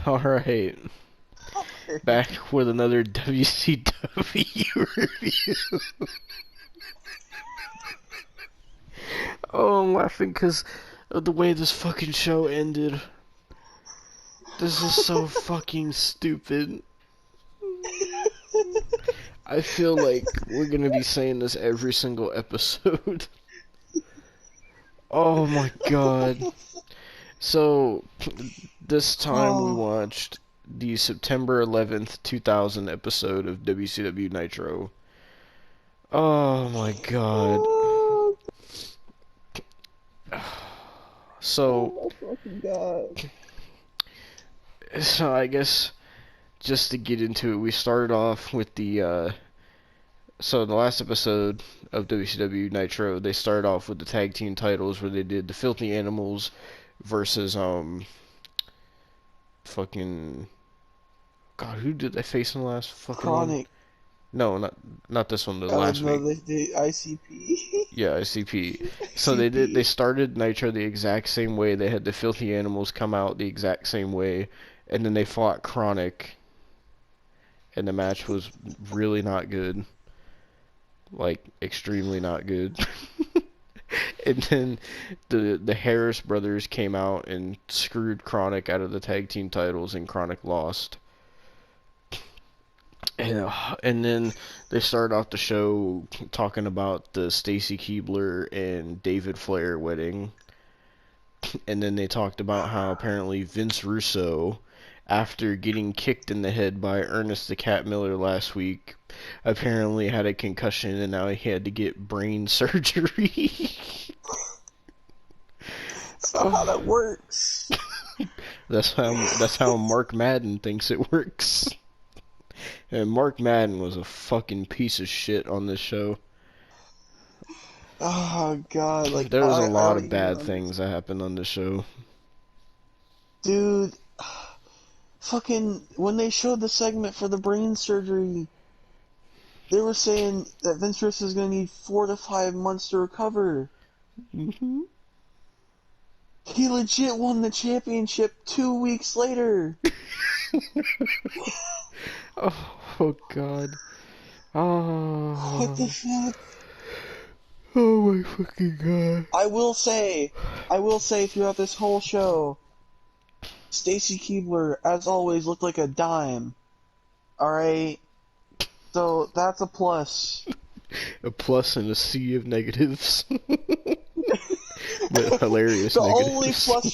Alright, back with another WCW review. Oh, I'm laughing because of the way this fucking show ended. This is so fucking stupid. I feel like we're gonna be saying this every single episode. Oh my god. So, this time we watched the September 11th, 2000 episode of WCW Nitro. Oh my god. So, so I guess just to get into it, we started off with so in the last episode of WCW Nitro, they started off with the tag team titles where they did the Filthy Animals versus fucking God, who did they face in the last fucking one? Chronic. No, not this one. The last No, week. the ICP. Yeah, ICP. So ICP. they started Nitro the exact same way. They had the Filthy Animals come out the exact same way, and then they fought Chronic, and the match was really not good. Like extremely not good. And then the Harris brothers came out and screwed Chronic out of the tag team titles, and Chronic lost. And then they started off the show talking about the Stacy Keibler and David Flair wedding. And then they talked about how apparently Vince Russo, after getting kicked in the head by Ernest the Cat Miller last week, apparently had a concussion and now he had to get brain surgery. That's not how that works. That's how Mark Madden thinks it works. And Mark Madden was a fucking piece of shit on this show. Oh god, like there was a lot of bad things that happened on this show. Dude, fucking when they showed the segment for the brain surgery, they were saying that Vince Russo is gonna need 4 to 5 months to recover. Mm-hmm. He legit won the championship 2 weeks later. Oh god. Oh. What the fuck? Oh my fucking god. I will say throughout this whole show, Stacy Keibler, as always, looked like a dime. Alright? So, that's a plus. A plus in a sea of negatives. But hilarious the negatives. only plus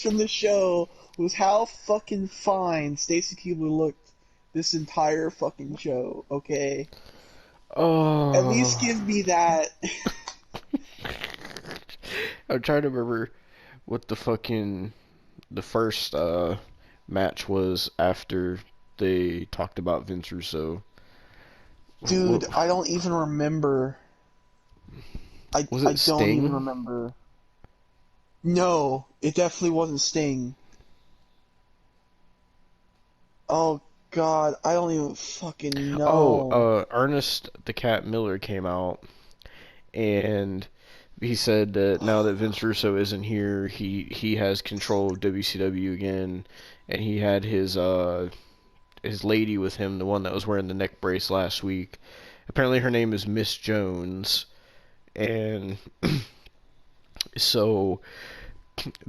from this show was how fucking fine Stacy Keibler looked this entire fucking show, okay? Oh. At least give me that. I'm trying to remember what the first match was after they talked about Vince Russo. Dude, I don't even remember. I don't even remember. No, it definitely wasn't Sting. Oh god, I don't even fucking know. Ernest the Cat Miller came out and he said that now that Vince Russo isn't here, he has control of WCW again, and he had his lady with him, the one that was wearing the neck brace last week. Apparently her name is Miss Jones, and so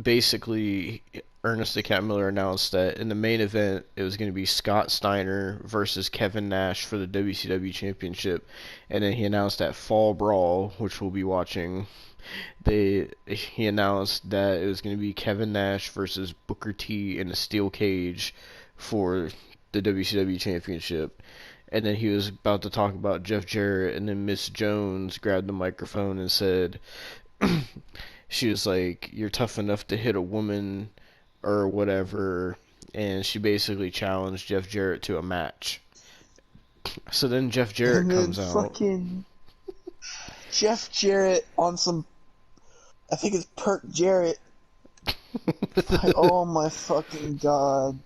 basically Ernest the Cat Miller announced that in the main event it was going to be Scott Steiner versus Kevin Nash for the WCW Championship, and then he announced that Fall Brawl, which we'll be watching, he announced that it was going to be Kevin Nash versus Booker T in a steel cage for the WCW Championship. And then he was about to talk about Jeff Jarrett, and then Miss Jones grabbed the microphone and said, she was like, "You're tough enough to hit a woman," or whatever, and she basically challenged Jeff Jarrett to a match. So then Jeff Jarrett comes out. Fucking Jeff Jarrett on some, I think it's Perk Jarrett. Oh my fucking god.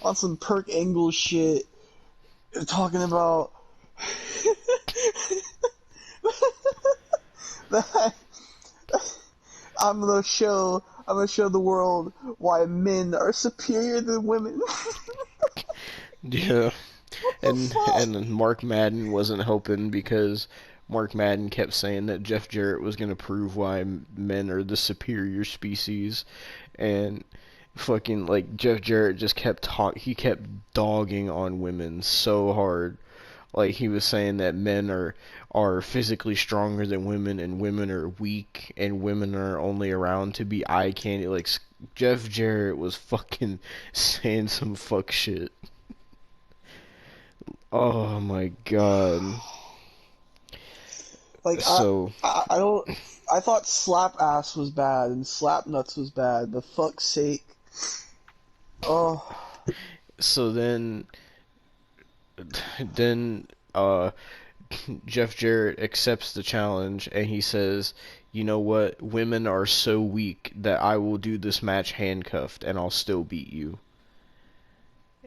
On some Perk Angle shit, talking about that on the show I'm gonna show the world why men are superior than women. Yeah. What the And fuck? and Mark Madden wasn't helping because Mark Madden kept saying that Jeff Jarrett was going to prove why men are the superior species, and fucking like Jeff Jarrett just he kept dogging on women so hard. Like he was saying that men are physically stronger than women, and women are weak, and women are only around to be eye candy. Like Jeff Jarrett was fucking saying some fuck shit. Oh my god. Like So I don't. I thought slap ass was bad and slap nuts was bad. The fuck's sake. Oh, so then Jeff Jarrett accepts the challenge and he says, "You know what? Women are so weak that I will do this match handcuffed and I'll still beat you."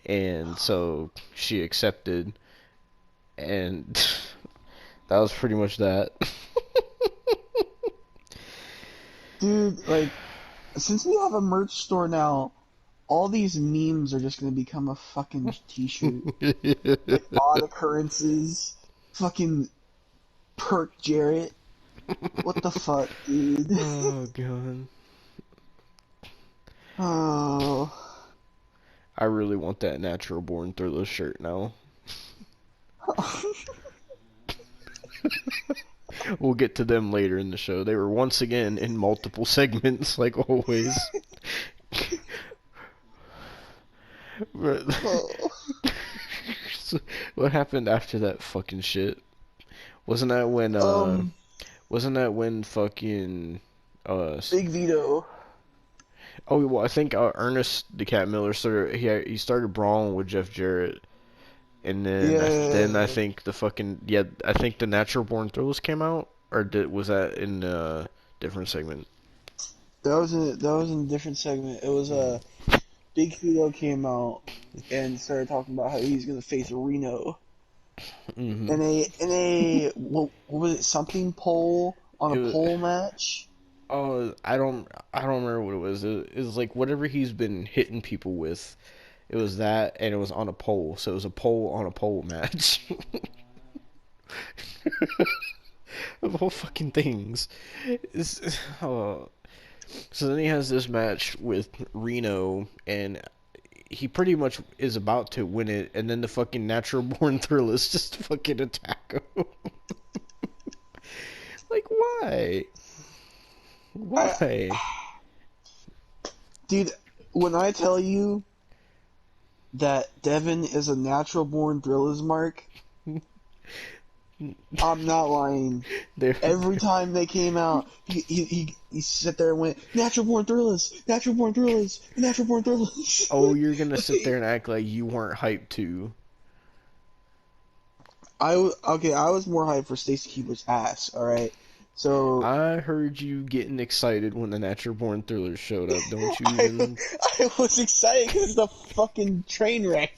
And so she accepted, and that was pretty much that. dude. Like since we have a merch store now, all these memes are just gonna become a fucking t-shirt. Like odd occurrences. Fucking Perk Jarrett. What the fuck, dude? Oh god. Oh. I really want that Natural Born Thriller shirt now. We'll get to them later in the show. They were once again in multiple segments, like always. But Oh. so what happened after that fucking shit? Wasn't that when Um, fucking uh Big Vito. oh well I think Ernest the Cat Miller he started brawling with Jeff Jarrett, and then I Yeah, think the fucking yeah I think the Natural Born Thrillers came out, or was that in a different segment? that was in a different segment. It was Big Vito came out and started talking about how he's gonna face Reno Mm-hmm. what was it, something pole on a It was pole match? I don't remember what it was. It was like whatever he's been hitting people with. It was that, and it was on a pole, so it was a pole on a pole match. Of all fucking things. Oh. So then he has this match with Reno, and he pretty much is about to win it, and then the fucking Natural Born Thrillers just fucking attack him. Like, why? I, Why? dude, when I tell you that Devon is a natural born Thrillers mark, I'm not lying. They're, Every time they came out, he sat there and went, Natural Born Thrillers, Natural Born Thrillers, Natural Born Thrillers. oh, you're gonna sit there Like, and act like you weren't hyped too. okay, I was more hyped for Stacy Keibler's ass, alright? So, I heard you getting excited when the Natural Born Thrillers showed up. Don't you I, even? I was excited because it's a fucking train wreck.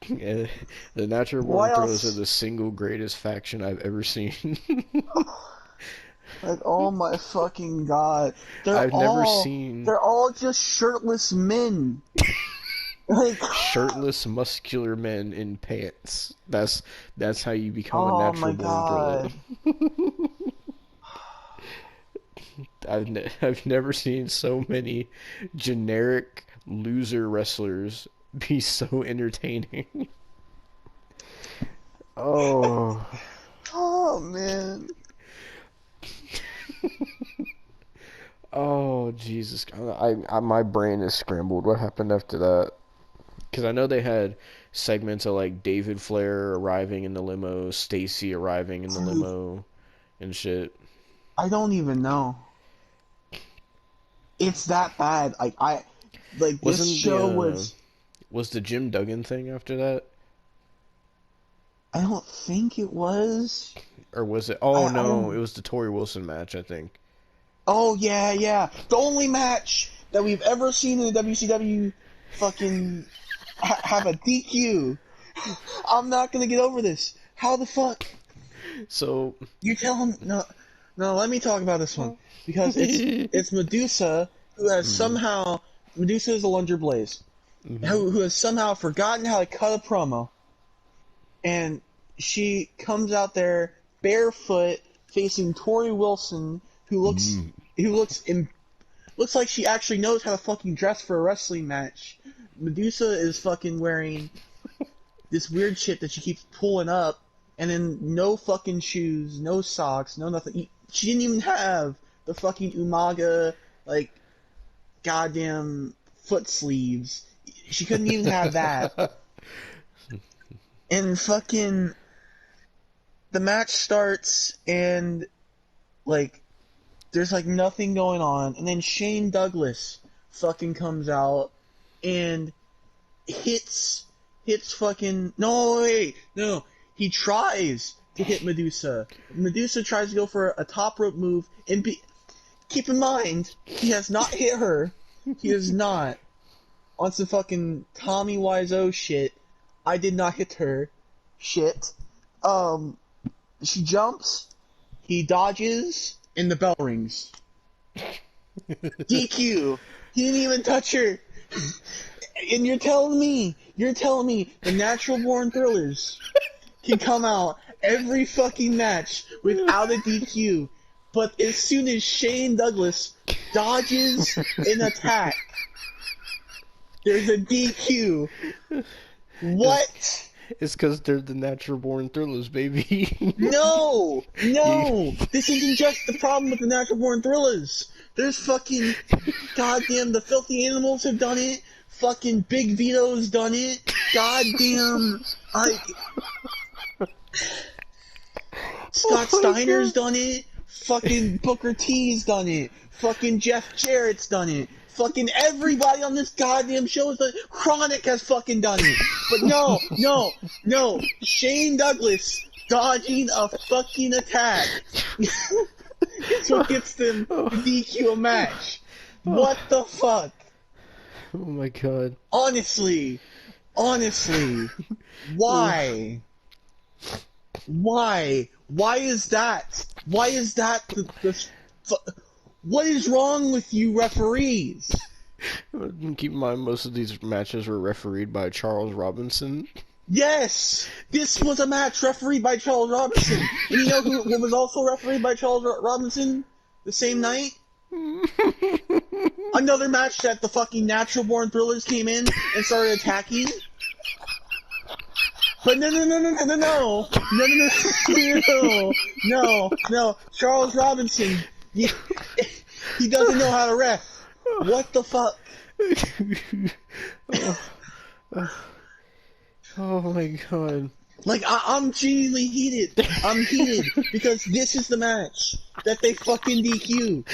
Yeah, the Natural Born Why Thrillers are else? the single greatest faction I've ever seen. Like, oh my fucking god. I've never seen They're all just shirtless men. Like, shirtless, muscular men in pants. That's how you become a oh Natural my Born Thriller. god. I've never seen so many generic loser wrestlers be so entertaining. Oh, Oh man. oh Jesus! My brain is scrambled. What happened after that? Because I know they had segments of like David Flair arriving in the limo, Stacy arriving in the Dude, limo, and shit. I don't even know. It's that bad. Like this Wasn't the show was. was the Jim Duggan thing after that, I don't think it was. or was it? Oh I no, it don't. was the Tori Wilson match, I think. Oh yeah, yeah. The only match that we've ever seen in the WCW fucking have a DQ. I'm not gonna get over this. How the fuck So you tell him no? No, let me talk about this one because it's Medusa who has Mhm. somehow Medusa is a Lunger Blaze Mhm. who has somehow forgotten how to cut a promo, and she comes out there barefoot facing Tori Wilson, who looks Mhm. who looks in, looks like she actually knows how to fucking dress for a wrestling match. Medusa is fucking wearing this weird shit that she keeps pulling up, and then no fucking shoes, no socks, no nothing. She didn't even have the fucking Umaga, like, goddamn foot sleeves. She couldn't even have that. And fucking, the match starts, and, like, there's, like, nothing going on, and then Shane Douglas fucking comes out, and hits fucking no wait no he tries to hit Medusa. Medusa tries to go for a top rope move and keep in mind he has not hit her. He is not on some fucking Tommy Wiseau shit. I did not hit her shit. She jumps, he dodges, and the bell rings. DQ. He didn't even touch her. And you're telling me the Natural Born Thrillers can come out every fucking match without a DQ, but as soon as Shane Douglas dodges an attack, there's a DQ. What? It's because they're the natural born thrillers, baby. No! You- No! This isn't just the problem with the Natural Born Thrillers. There's fucking goddamn the Filthy Animals have done it. Fucking Big Vito's done it. Goddamn, Scott Oh my Steiner's god. done it. Fucking Booker T's done it. Fucking Jeff Jarrett's done it. Fucking everybody on this goddamn show is done it. Chronic has fucking done it. But no. Shane Douglas dodging a fucking attack. It's what gets them to DQ a match. What the fuck? Oh my god. Honestly, why? Why? Why is that? Why is that what is wrong with you referees? Keep in mind, most of these matches were refereed by Charles Robinson. Yes! This was a match refereed by Charles Robinson. And you know who was also refereed by Charles Robinson the same night? Another match that the fucking Natural Born Thrillers came in and started attacking. But no. Charles Robinson, he doesn't know how to ref. What the fuck? Oh my god. Like, I'm genuinely heated. I'm heated because this is the match that they fucking DQ.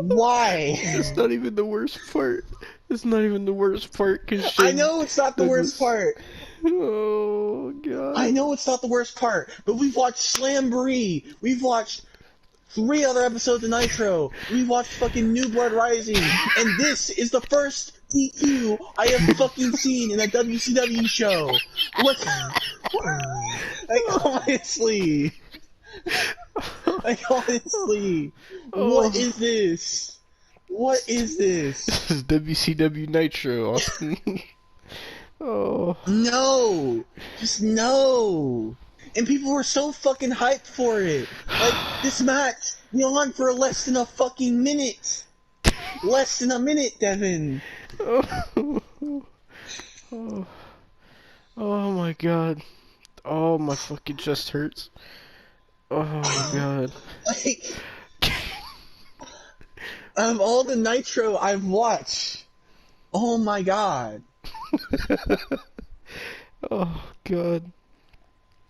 Why? It's not even the worst part. It's not even the worst part, cause I Shane know it's not the worst part. Oh god. I know it's not the worst part, but we've watched Slamboree. We've watched 3 other episodes of Nitro. We've watched fucking New Blood Rising. And this is the first DQ I have fucking seen in a WCW show. What? Like, honestly. What is this? What is this? This is WCW Nitro, Austin. Oh. No! Just no! And people were so fucking hyped for it. Like, this match went on for less than a fucking minute. Less than a minute, Devon. Oh. Oh. Oh my god. Oh, my fucking chest hurts. Oh my god. Like, out of all the Nitro I've watched, oh my god. Oh god.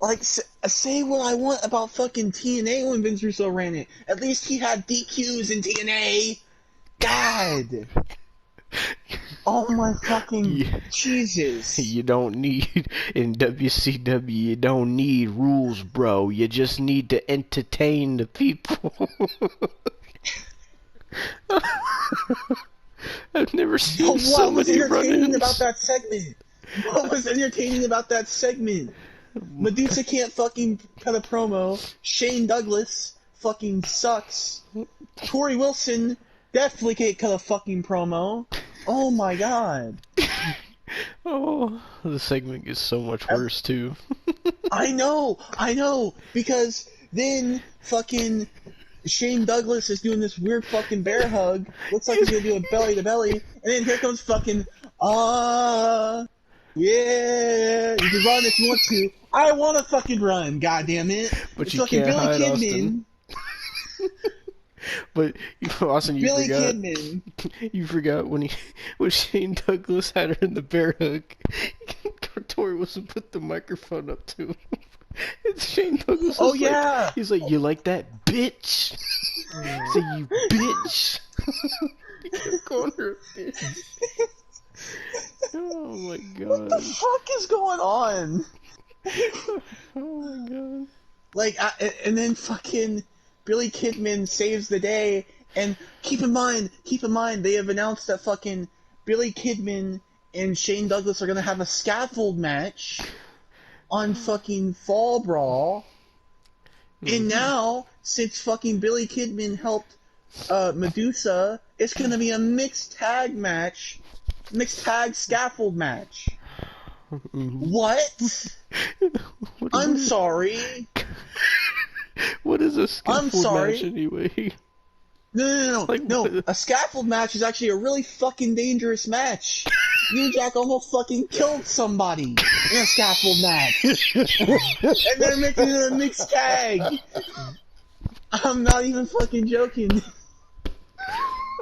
Like, say what I want about fucking TNA when Vince Russo ran it. At least he had DQs in TNA. God. Oh my fucking Jesus. You don't need, in WCW, you don't need rules, bro. You just need to entertain the people. I've never seen so What was many entertaining run-ins. about that segment? What was entertaining about that segment? Medusa can't fucking cut a promo. Shane Douglas fucking sucks. Tori Wilson definitely can't cut a fucking promo. Oh my god. Oh, the segment gets so much worse too. I know, because then fucking Shane Douglas is doing this weird fucking bear hug. Looks like he's gonna do a belly to belly, and then here comes fucking yeah. You can run if you want to. I want to fucking run. God damn it! But it's you fucking can't Billy hide, Kidman. But Austin, you Billy forgot. Kidman. You forgot when Shane Douglas had her in the bear hug. Tori Wilson put the microphone up to him. It's Shane Douglas. Oh yeah. He's like, "You like that, bitch?" Say, "You bitch." He kept calling her a bitch. Oh my god. What the fuck is going on? Oh my god. Like, and then fucking Billy Kidman saves the day. And keep in mind, they have announced that fucking Billy Kidman and Shane Douglas are gonna have a scaffold match on fucking Fall Brawl. And now, since fucking Billy Kidman helped Medusa, it's gonna be a mixed tag scaffold match. What? I'm sorry. What is a scaffold I'm sorry. match anyway? No. Like, No, a scaffold match is actually a really fucking dangerous match. New Jack almost fucking killed somebody in a scaffold match. And they're making it a mixed tag. I'm not even fucking joking.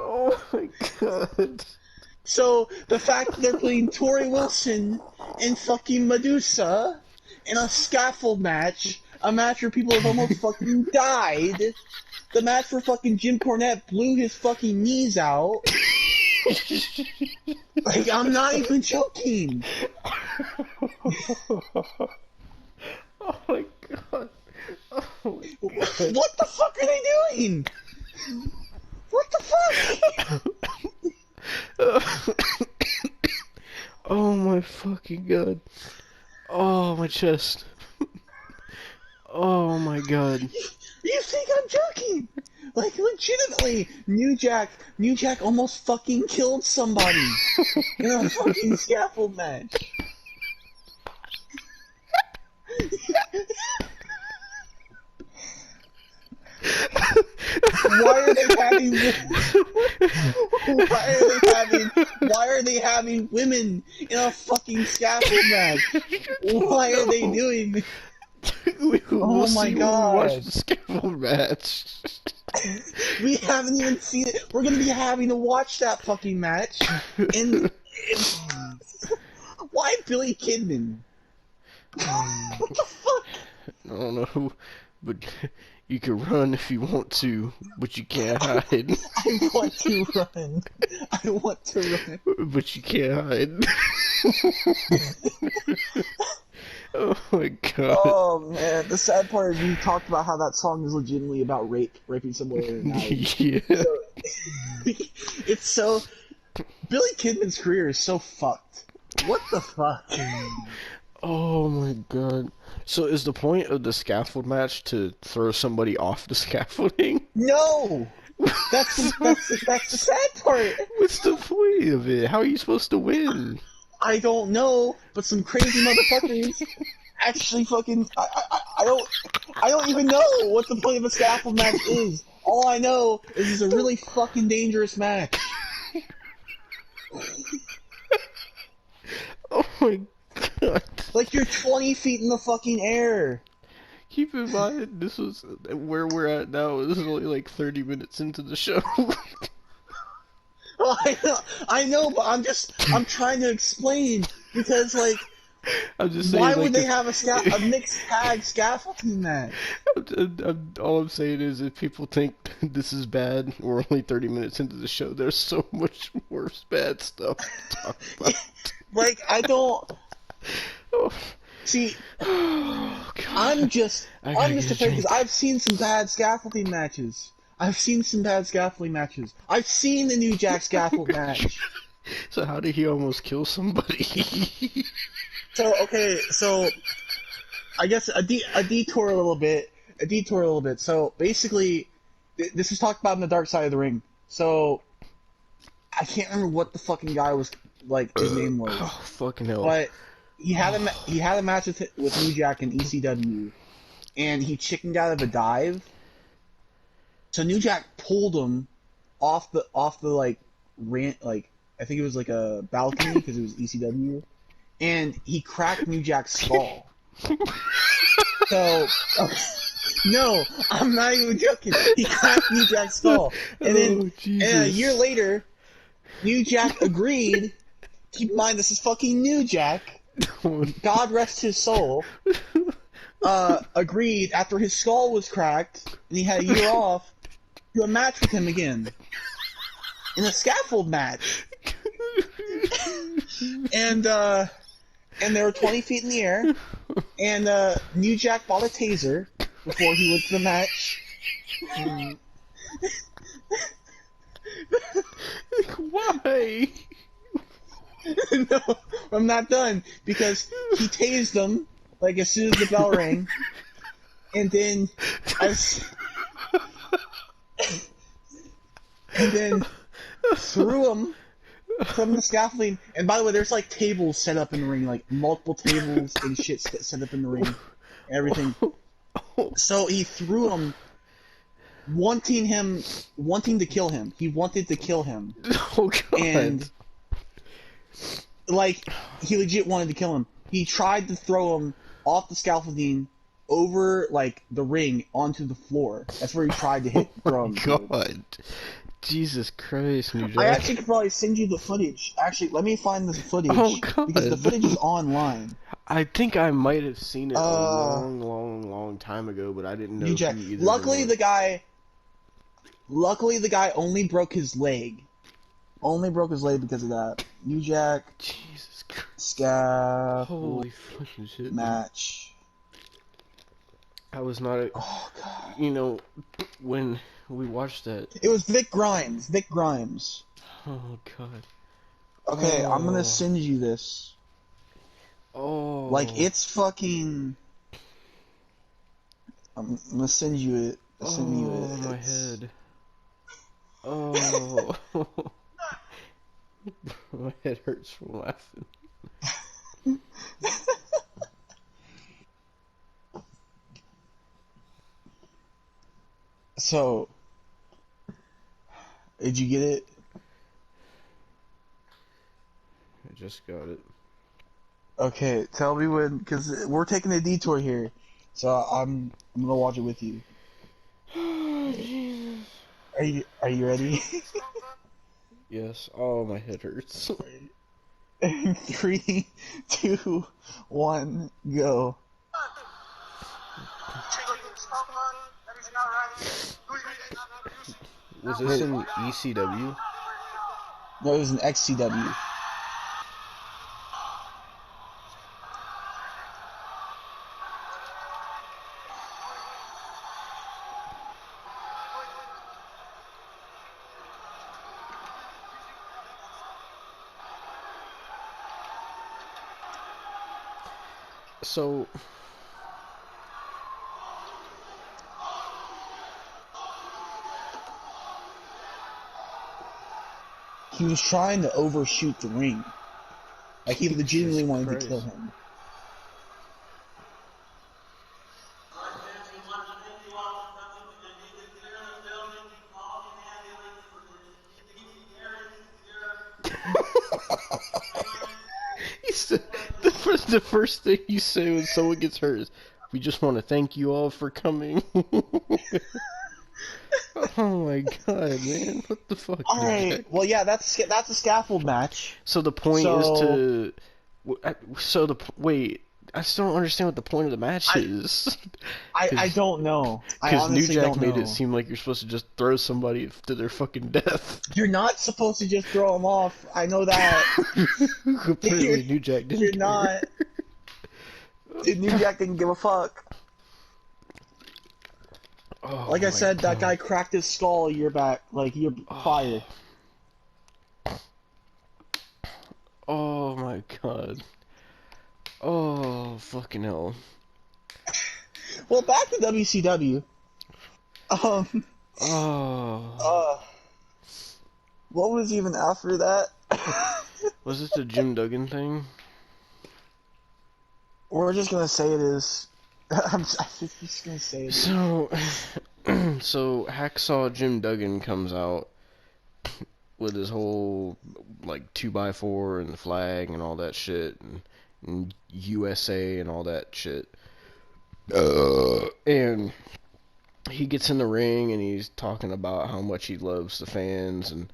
Oh my god. So, the fact that they're putting Tori Wilson and fucking Medusa in a scaffold match, a match where people have almost fucking died, the match where fucking Jim Cornette blew his fucking knees out. Like, I'm not even joking. Oh my god. Oh my god. What the fuck are they doing? What the fuck? Oh my fucking god. Oh, my chest. Oh my god. You think I'm joking? Like, legitimately, New Jack almost fucking killed somebody in a fucking scaffold match. Why are they having women in a fucking scaffold match? Why are they doing this? We'll my see god. when we watch the scaffold match. We haven't even seen it. We're gonna be having to watch that fucking match. And why Billy Kidman? What the fuck? I don't know, but you can run if you want to, but you can't hide. I want to run. I want to run. But you can't hide. Oh my god. Oh man, the sad part is you talked about how that song is legitimately about raping someone in an alley. Yeah. So, it's so... Billy Kidman's career is so fucked. What the fuck? Oh my god. So is the point of the scaffold match to throw somebody off the scaffolding? No! That's the sad part. What's the point of it? How are you supposed to win? I don't know, but some crazy motherfuckers actually fucking... I don't even know what the point of a scaffold match is. All I know is it's a really fucking dangerous match. Oh my god. Like, you're 20 feet in the fucking air. Keep in mind, this was where we're at now. This is only like 30 minutes into the show. Well, I know, but I'm trying to explain, because, like, I'm just saying, why like, would they have a mixed tag scaffolding match? all I'm saying is, if people think this is bad, we're only 30 minutes into the show. There's so much worse bad stuff to talk about. Like, I don't... Oh. See, Oh, God. I'm just afraid, because drink. I've seen some bad scaffolding matches. I've seen the New Jack scaffold match. So how did he almost kill somebody? So, okay, so I guess a detour a little bit. a detour a little bit. So basically, this is talked about in the Dark Side of the Ring. So I can't remember what the fucking guy was like. His name was, Oh, fucking hell. but he had a match with New Jack in ECW, and he chickened out of a dive. So New Jack pulled him off the like rant like I think it was like a balcony because it was ECW, and he cracked New Jack's skull. So no, I'm not even joking. He cracked New Jack's skull, and then and a year later, New Jack agreed. Keep in mind, this is fucking New Jack. God rest his soul. Agreed after his skull was cracked and he had a year off to a match with him again in a scaffold match. And they were 20 feet in the air. And New Jack bought a taser before he went to the match. Why? No, I'm not done because he tased him like as soon as the bell rang, and then threw him from the scaffolding. And by the way, there's like tables set up in the ring, like multiple tables and shit set up in the ring, and everything. So he threw him, wanting to kill him. He wanted to kill him. Oh god. And like he legit wanted to kill him. He tried to throw him off the scaffolding over like the ring onto the floor. That's where he tried to throw him. God. Jesus Christ, New Jack. I actually could probably send you the footage. Actually, let me find the footage. Oh, God. Because the footage is online. I think I might have seen it a long time ago, but I didn't know. New Jack. Luckily the guy only broke his leg. Only broke his leg because of that. New Jack. Jesus Christ. Scaffold. Holy fucking shit. Match. I was not a, oh god. You know, when we watched that. It was Vic Grimes. Vic Grimes. Oh god. Okay, I'm gonna send you this. Oh. Like it's fucking. I'm gonna send you it. Send you it. My head. Oh. My head hurts from laughing. So, did you get it? I just got it. Okay, tell me when, because we're taking a detour here, so I'm gonna watch it with you. Oh, Jesus. Are you ready? Yes. Oh, my head hurts. 3, 2, 1, go. Was this in ECW? No, it was an XCW. So, he was trying to overshoot the ring. Like he legitimately wanted to kill him. he said, the first thing you say when someone gets hurt is, "We just want to thank you all for coming." Oh my god, man! What the fuck? All right. Well, yeah, that's a scaffold match. So the point is to. Wait. I still don't understand what the point of the match is. I don't know. Because New Jack made it seem like you're supposed to just throw somebody to their fucking death. You're not supposed to just throw them off. I know that. Apparently New Jack didn't. You're not. New Jack didn't give a fuck. Oh, like I said, that guy cracked his skull a year back, like year prior. Oh my god. Oh, fucking hell. Well, back to WCW. Um, Oh, uh, what was even after that? was it the Jim Duggan thing? We're just gonna say it is. I'm just gonna say it is. So, so Hacksaw Jim Duggan comes out with his whole like 2x4 and the flag and all that shit and USA and all that shit. And he gets in the ring and he's talking about how much he loves the fans and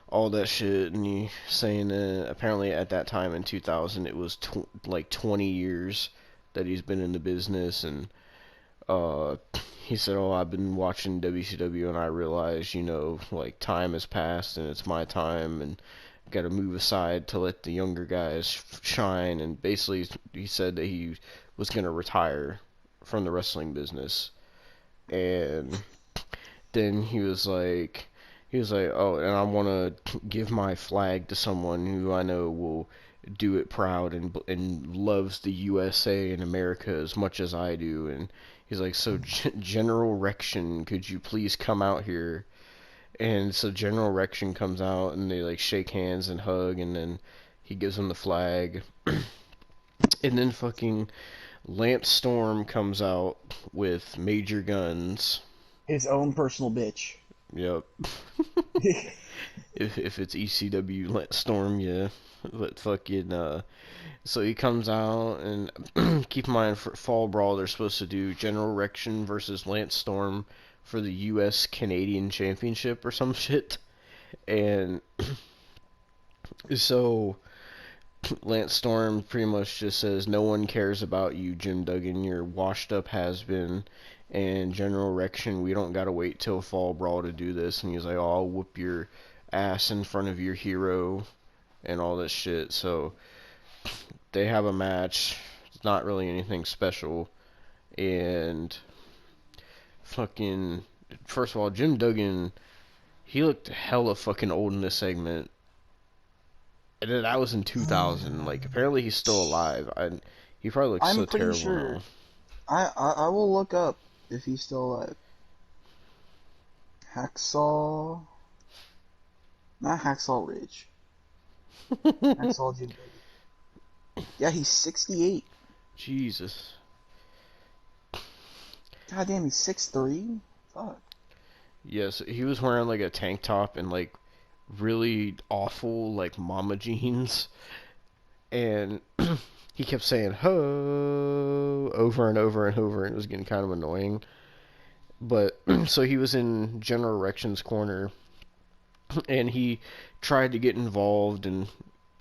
all that shit, and he's saying that apparently at that time in 2000 it was like 20 years that he's been in the business, and uh, he said, "Oh, I've been watching WCW and I realized, like time has passed and it's my time and got to move aside to let the younger guys shine." And basically, he said that he was gonna retire from the wrestling business, and then he was like, "Oh, and I want to give my flag to someone who I know will do it proud and loves the USA and America as much as I do." And he's like, "So General Rection, could you please come out here?" And so General Rection comes out and they like shake hands and hug, and then he gives him the flag. And then fucking Lance Storm comes out with major guns. His own personal bitch. Yep. If it's ECW Lance Storm, yeah. But fucking so he comes out, and keep in mind, for Fall Brawl they're supposed to do General Rection versus Lance Storm for the US Canadian Championship or some shit. And so Lance Storm pretty much just says, "No one cares about you, Jim Duggan. You're washed up has-been. And General Rection, we don't gotta wait till Fall Brawl to do this." And he's like, "Oh, I'll whoop your ass in front of your hero," and all this shit. So they have a match. It's not really anything special. And fucking, first of all, Jim Duggan, he looked hella fucking old in this segment. And then that was in 2000. Like, apparently he's still alive. He probably looks so I'm pretty terrible sure. now. I will look up if he's still alive. Hacksaw. Not Hacksaw Ridge. Hacksaw Jim Duggan. Yeah, he's 68. Jesus. God damn, he's 6'3"? Fuck. Yes, he was wearing like a tank top and like really awful like mama jeans, and he kept saying "ho" over and over and over, and it was getting kind of annoying. But so he was in General Erection's corner, and he tried to get involved, and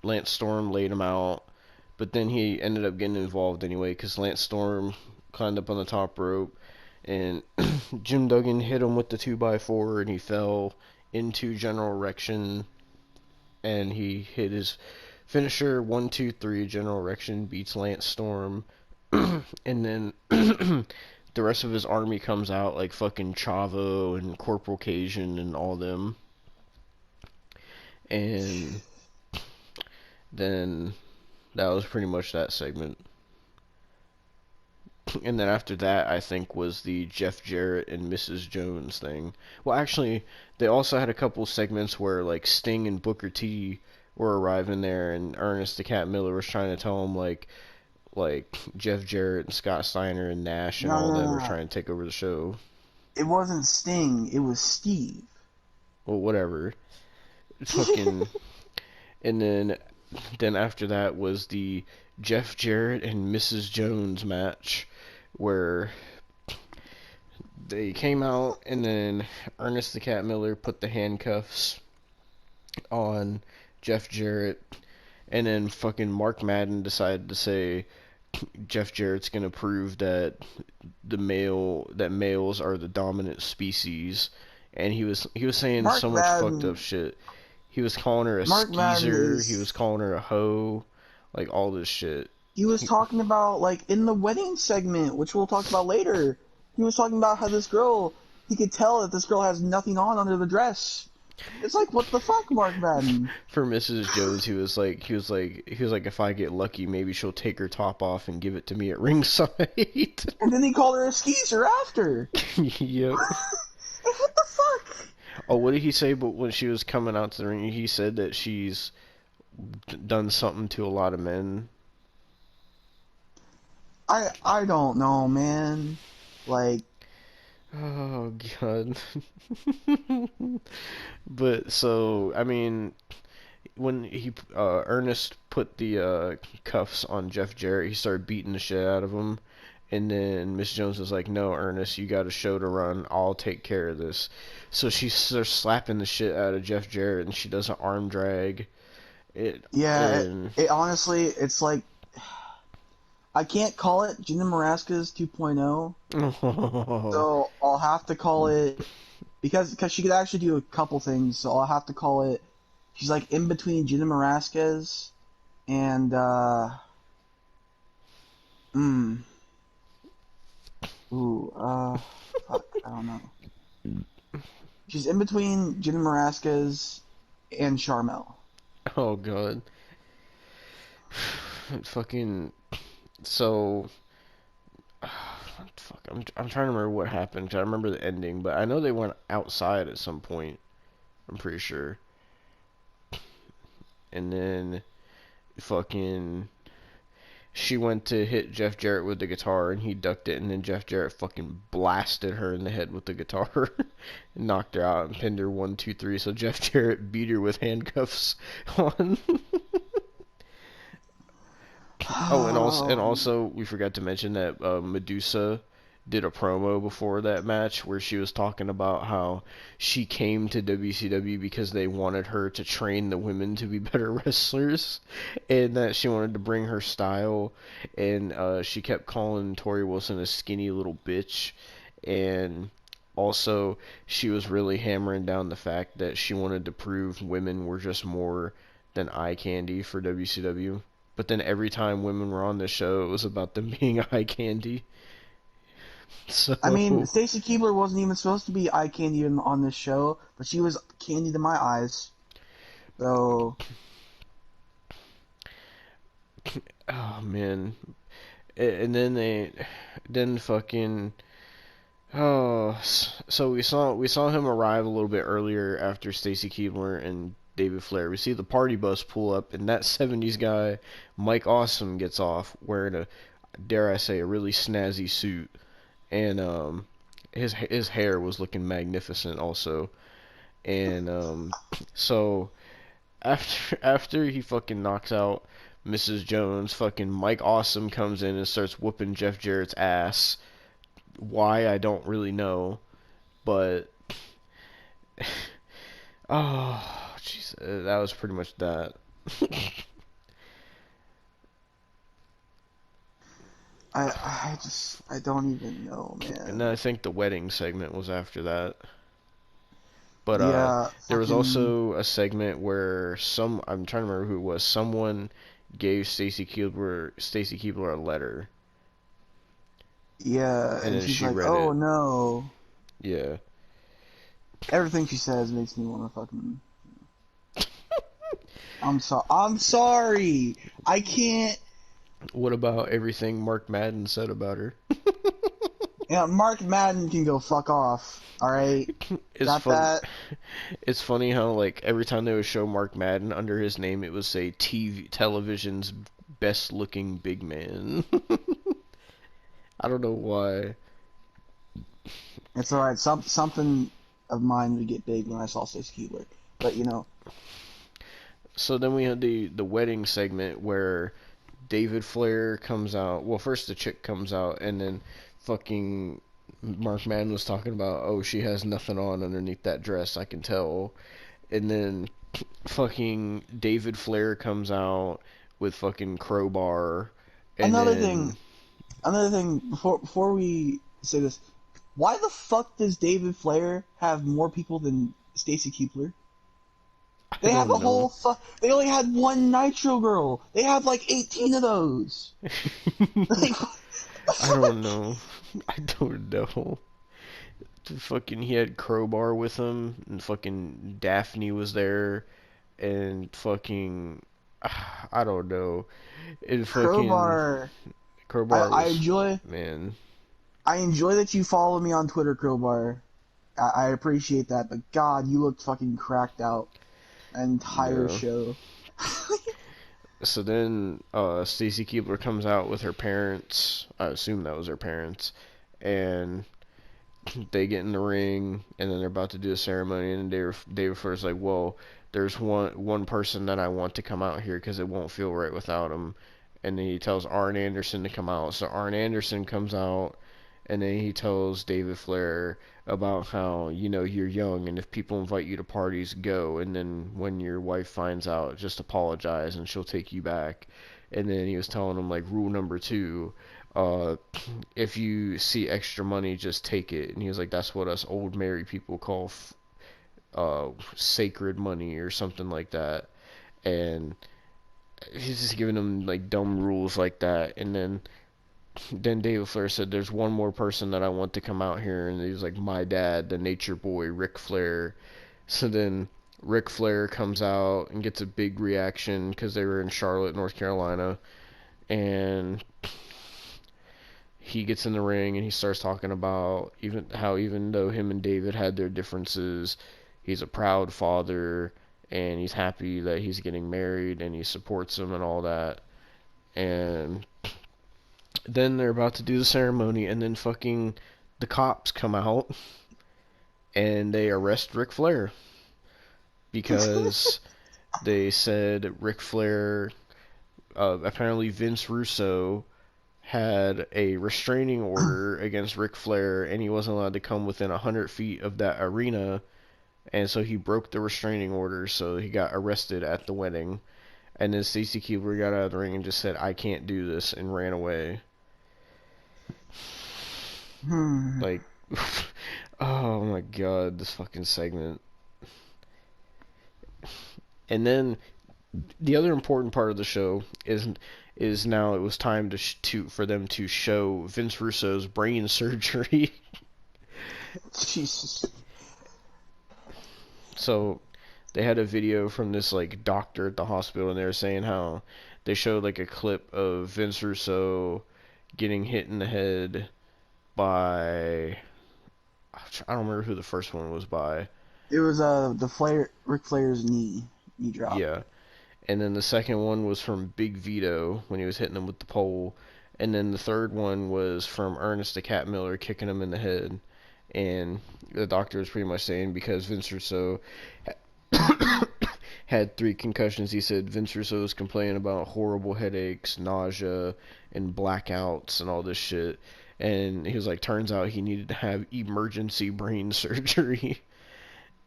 Lance Storm laid him out. But then he ended up getting involved anyway, because Lance Storm climbed up on the top rope, and Jim Duggan hit him with the 2x4, and he fell into General Erection, and he hit his finisher 1, 2, 3. General Erection beats Lance Storm, and then the rest of his army comes out, like fucking Chavo and Corporal Cajun and all them, and then that was pretty much that segment. And then after that, I think, was the Jeff Jarrett and Mrs. Jones thing. Well, actually, they also had a couple segments where like Sting and Booker T were arriving there, and Ernest the Cat Miller was trying to tell him like Jeff Jarrett and Scott Steiner and Nash and all them were trying to take over the show. It wasn't Sting, it was Steve. Well, whatever. Fucking. And then after that was the Jeff Jarrett and Mrs. Jones match, where they came out, and then Ernest the Cat Miller put the handcuffs on Jeff Jarrett, and then fucking Mark Madden decided to say Jeff Jarrett's gonna prove that males are the dominant species, and he was saying Mark so much Madden, fucked up shit. He was calling her a Mark skeezer. He was calling her a hoe, like all this shit. He was talking about, like, in the wedding segment, which we'll talk about later, he was talking about how this girl, he could tell that this girl has nothing on under the dress. It's like, what the fuck, Mark Madden? For Mrs. Jones, he was like, if I get lucky, maybe she'll take her top off and give it to me at ringside. And then he called her a skeezer after. Yep. What the fuck? Oh, what did he say? But when she was coming out to the ring, he said that she's done something to a lot of men. I don't know, man. Like, Oh God. But so I mean, when Ernest put the cuffs on Jeff Jarrett, he started beating the shit out of him. And then Miss Jones was like, "No, Ernest, you got a show to run. I'll take care of this." So she starts slapping the shit out of Jeff Jarrett, and she does an arm drag. It yeah, and it honestly, it's like, I can't call it Gina Maraska's 2.0, so I'll have to call it, because she could actually do a couple things, so I'll have to call it, she's like in between Gina Maraska's and, fuck, I don't know. She's in between Gina Maraska's and Charmel. Oh God. Fucking so fuck, I'm trying to remember what happened 'cause I remember the ending, but I know they went outside at some point. I'm pretty sure. And then fucking she went to hit Jeff Jarrett with the guitar and he ducked it, and then Jeff Jarrett fucking blasted her in the head with the guitar and knocked her out and pinned her 1, 2, 3. So Jeff Jarrett beat her with handcuffs on. Oh, and also we forgot to mention that Medusa did a promo before that match where she was talking about how she came to WCW because they wanted her to train the women to be better wrestlers, and that she wanted to bring her style, and she kept calling Tori Wilson a skinny little bitch, and also she was really hammering down the fact that she wanted to prove women were just more than eye candy for WCW. But then every time women were on the show, it was about them being eye candy. So, I mean, Stacy Keibler wasn't even supposed to be eye candy on this show, but she was candy to my eyes. So, oh man, and then fucking, oh, so we saw him arrive a little bit earlier after Stacy Keibler and David Flair. We see the party bus pull up, and that '70s guy, Mike Awesome, gets off wearing a, dare I say, a really snazzy suit, and his hair was looking magnificent also, and so after he fucking knocks out Mrs. Jones, fucking Mike Awesome comes in and starts whooping Jeff Jarrett's ass. Why, I don't really know, but oh jeez, that was pretty much that. I don't even know, And then man. I think the wedding segment was after that. But Yeah, there was fucking, also a segment where I'm trying to remember who it was. Someone gave Stacy Keibler a letter, yeah, and and then she's she like, read oh it. no. Yeah. Everything she says makes me want to fucking. I'm sorry. I can't. What about everything Mark Madden said about her? Yeah, Mark Madden can go fuck off. All right, It's got fun. that. It's funny how like every time they would show Mark Madden under his name, it would say television's best looking big man. I don't know why. It's all right. Something of mine would get big when I saw Stacey Keibler, but you know, So then we had the wedding segment where David Flair comes out. Well, first the chick comes out, and then fucking Mark Madden was talking about, oh, she has nothing on underneath that dress, I can tell. And then fucking David Flair comes out with fucking crowbar, and another thing. then Another thing. Before we say this, why the fuck does David Flair have more people than Stacey Keibler? I They have a don't know. whole. They only had one Nitro girl. They have like 18 of those. Like, what the I fuck? don't know. I don't know. fucking he had Crowbar with him, and fucking Daphne was there, and fucking I don't know, and fucking Crowbar. I, Crowbar I was, enjoy man, I enjoy that you follow me on Twitter, Crowbar. I appreciate that, but God, you looked fucking cracked out an entire yeah. show. So then Stacy Keibler comes out with her parents. I assume that was her parents, and they get in the ring, and then they're about to do a ceremony, and David Flair's like, well, there's one person that I want to come out here because it won't feel right without him. And then he tells Arn Anderson to come out. So Arn Anderson comes out, and then he tells David Flair about how, you're young, and if people invite you to parties, go. And then when your wife finds out, just apologize, and she'll take you back. And then he was telling him, like, rule number 2, uh, if you see extra money, just take it. And he was like, that's what us old married people call sacred money or something like that. And he's just giving them like dumb rules like that. And then David Flair said, there's one more person that I want to come out here. And he was like, my dad, the nature boy, Ric Flair. So then Ric Flair comes out and gets a big reaction because they were in Charlotte, North Carolina. And he gets in the ring and he starts talking about even though him and David had their differences, he's a proud father and he's happy that he's getting married and he supports him and all that. And then they're about to do the ceremony, and then fucking the cops come out and they arrest Ric Flair because they said Ric Flair, apparently Vince Russo had a restraining order against Ric Flair, and he wasn't allowed to come within 100 feet of that arena, and so he broke the restraining order, so he got arrested at the wedding. And then Stacy Keibler got out of the ring and just said, I can't do this, and ran away. Like, oh my god, this fucking segment. And then the other important part of the show is now it was time for them to show Vince Russo's brain surgery. Jesus. So they had a video from this like doctor at the hospital, and they were saying how they showed like a clip of Vince Russo getting hit in the head by, I don't remember who the first one was by. It was Ric Flair's knee drop. Yeah. And then the second one was from Big Vito when he was hitting him with the pole. And then the third one was from Ernest the Cat Miller kicking him in the head. And the doctor was pretty much saying because Vince Russo had 3 concussions, he said Vince Russo was complaining about horrible headaches, nausea, and blackouts and all this shit. And he was like, turns out he needed to have emergency brain surgery.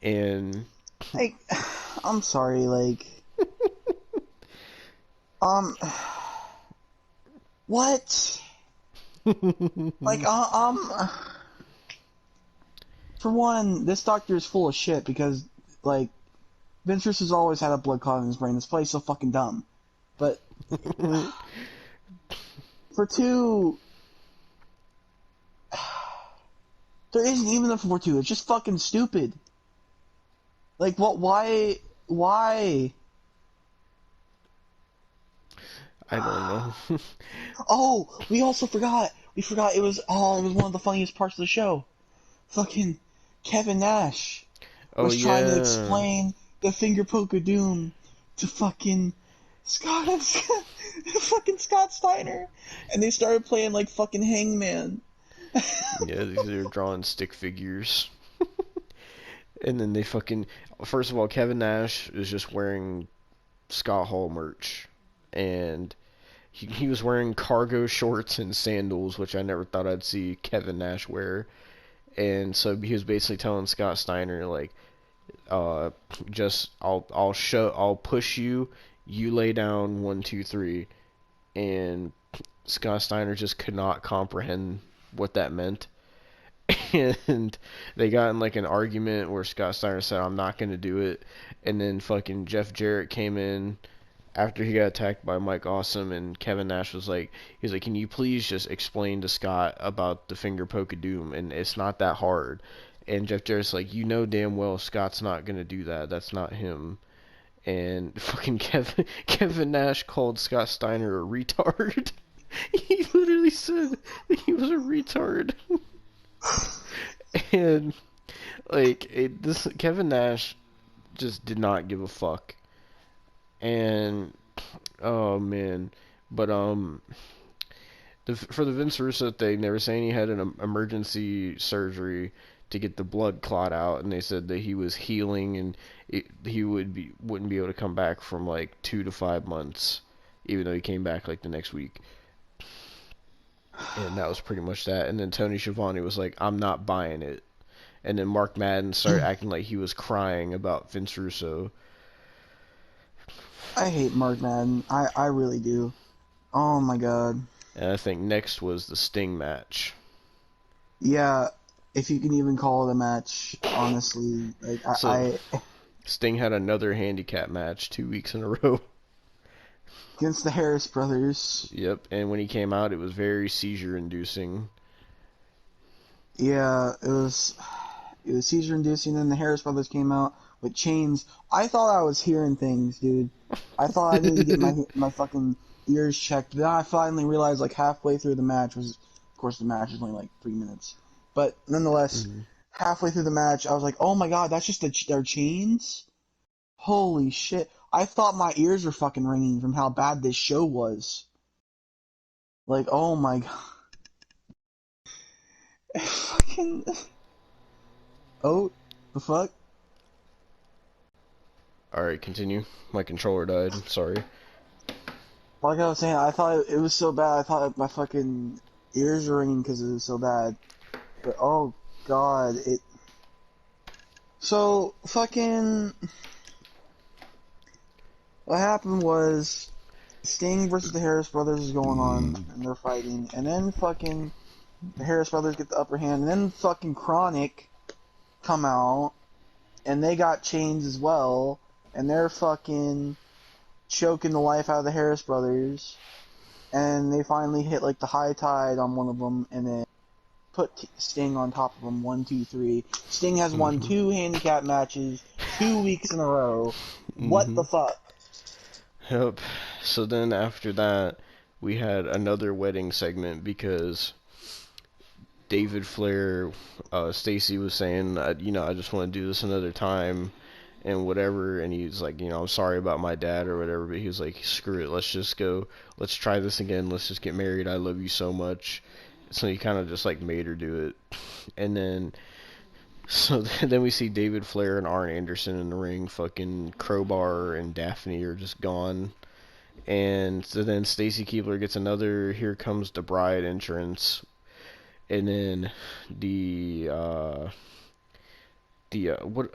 And Like, I'm sorry, like, what? Like, for one, this doctor is full of shit because, like, Vince Russo's always had a blood clot in his brain. This play's so fucking dumb. But, for 2, there isn't even a 4-2. It's just fucking stupid. Like, what? Why? I don't know. Oh, we also forgot. We forgot it was one of the funniest parts of the show. Fucking Kevin Nash Oh was trying to yeah. explain the finger poke of doom to fucking fucking Scott Steiner, and they started playing like fucking Hangman. Yeah, these are drawing stick figures. And then they fucking, first of all, Kevin Nash is just wearing Scott Hall merch, and he was wearing cargo shorts and sandals, which I never thought I'd see Kevin Nash wear. And so he was basically telling Scott Steiner like, just I'll push you, you lay down 1 2 3, and Scott Steiner just could not comprehend what that meant. And they got in like an argument where Scott Steiner said, I'm not going to do it. And then fucking Jeff Jarrett came in after he got attacked by Mike Awesome, and Kevin Nash was like, he's like, can you please just explain to Scott about the finger poke of doom, and it's not that hard. And Jeff Jarrett's like, you know damn well Scott's not gonna do that. That's not him. And fucking Kevin Nash called Scott Steiner a retard. He literally said that he was a retard. And like this Kevin Nash just did not give a fuck. And oh man, but for the Vince Russo thing, they were saying he had an emergency surgery to get the blood clot out, and they said that he was healing, and he wouldn't be able to come back from like 2 to 5 months, even though he came back like the next week. And that was pretty much that. And then Tony Schiavone was like, I'm not buying it. And then Mark Madden started acting like he was crying about Vince Russo. I hate Mark Madden. I really do. Oh my god. And I think next was the Sting match. Yeah, if you can even call it a match, honestly. Like, So, Sting had another handicap match 2 weeks in a row. Against the Harris brothers. Yep, and when he came out, it was very seizure-inducing. Yeah, it was seizure-inducing, and then the Harris brothers came out with chains. I thought I was hearing things, dude. I thought I needed to get my fucking ears checked. Then I finally realized, like, halfway through the match was, of course, the match was only like 3 minutes, but nonetheless, halfway through the match, I was like, oh my god, that's just their chains? Holy shit. I thought my ears were fucking ringing from how bad this show was. Like, oh my god. Fucking... Oh, the fuck? Alright, continue. My controller died. Sorry. Like I was saying, I thought it was so bad, I thought my fucking ears were ringing because it was so bad. But, oh god, it... So, fucking... What happened was, Sting versus the Harris brothers is going on, and they're fighting, and then fucking the Harris brothers get the upper hand, and then fucking Chronic come out, and they got chains as well, and they're fucking choking the life out of the Harris brothers, and they finally hit like the high tide on one of them, and then put Sting on top of them. 1, 2, 3. Sting has won 2 handicap matches 2 weeks in a row. What the fuck? Yep. So then after that, we had another wedding segment because David Flair, Stacy was saying, I just want to do this another time and whatever. And he's like, I'm sorry about my dad or whatever. But he was like, screw it. Let's just go. Let's try this again. Let's just get married. I love you so much. So he kind of just like made her do it. And then... So then we see David Flair and Arn Anderson in the ring. Fucking Crowbar and Daphne are just gone. And so then Stacy Keibler gets another Here Comes the Bride entrance. And then what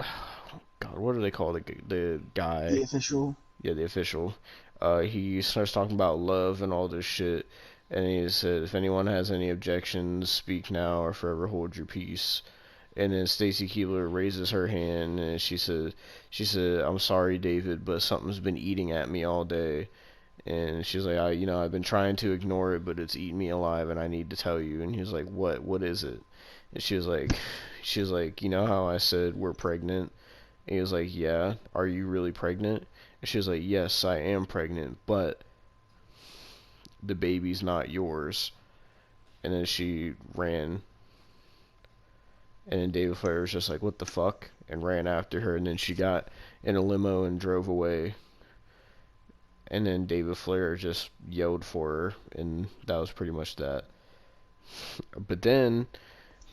God, what do they call the guy? The official. Yeah, the official. He starts talking about love and all this shit. And he said, if anyone has any objections, speak now or forever hold your peace. And then Stacy Keibler raises her hand and she said, I'm sorry, David, but something's been eating at me all day. And she's like, I've been trying to ignore it, but it's eating me alive, and I need to tell you. And he was like, what is it? And she was like, you know how I said we're pregnant? And he was like, yeah, are you really pregnant? And she was like, yes, I am pregnant, but the baby's not yours. And then she ran. And then David Flair was just like, what the fuck? And ran after her. And then she got in a limo and drove away. And then David Flair just yelled for her. And that was pretty much that. But then,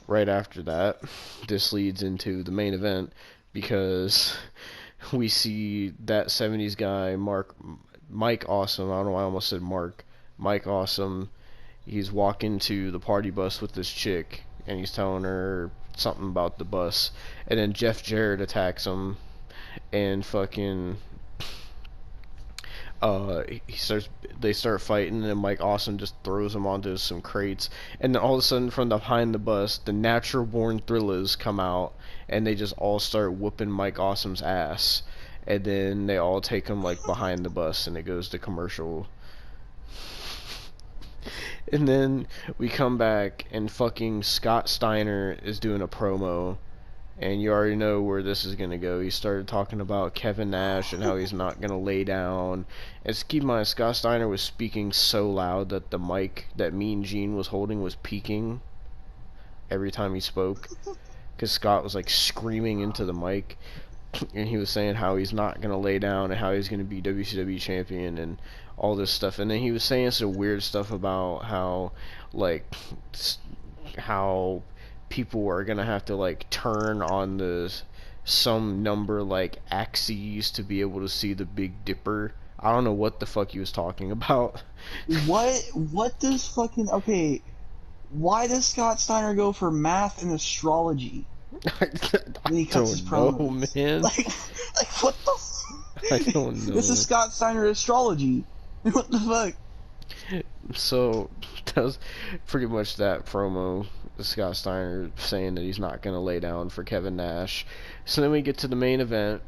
right after that, this leads into the main event. Because we see that 70s guy, Mike Awesome. I don't know why I almost said Mark. Mike Awesome. He's walking to the party bus with this chick. And he's telling her something about the bus. And then Jeff Jarrett attacks him. And fucking... they start fighting, and then Mike Awesome just throws him onto some crates. And then all of a sudden, from behind the bus, the Natural Born Thrillers come out. And they just all start whooping Mike Awesome's ass. and then they all take him like behind the bus, and it goes to commercial. And then we come back, and fucking Scott Steiner is doing a promo, and you already know where this is gonna go. He started talking about Kevin Nash and how he's not gonna lay down. And keep in mind, Scott Steiner was speaking so loud that the mic that Mean Gene was holding was peaking every time he spoke, because Scott was like screaming into the mic, and he was saying how he's not gonna lay down and how he's gonna be WCW champion and all this stuff. And then he was saying some weird stuff about how, like, how people are gonna have to like turn on the some number like axes to be able to see the Big Dipper. I don't know what the fuck he was talking about. What does fucking okay? Why does Scott Steiner go for math and astrology I when he cuts his don't know, promos? man. Like what the? I don't know. This is Scott Steiner astrology. What the fuck? So that was pretty much that promo. Scott Steiner saying that he's not gonna lay down for Kevin Nash. So then we get to the main event,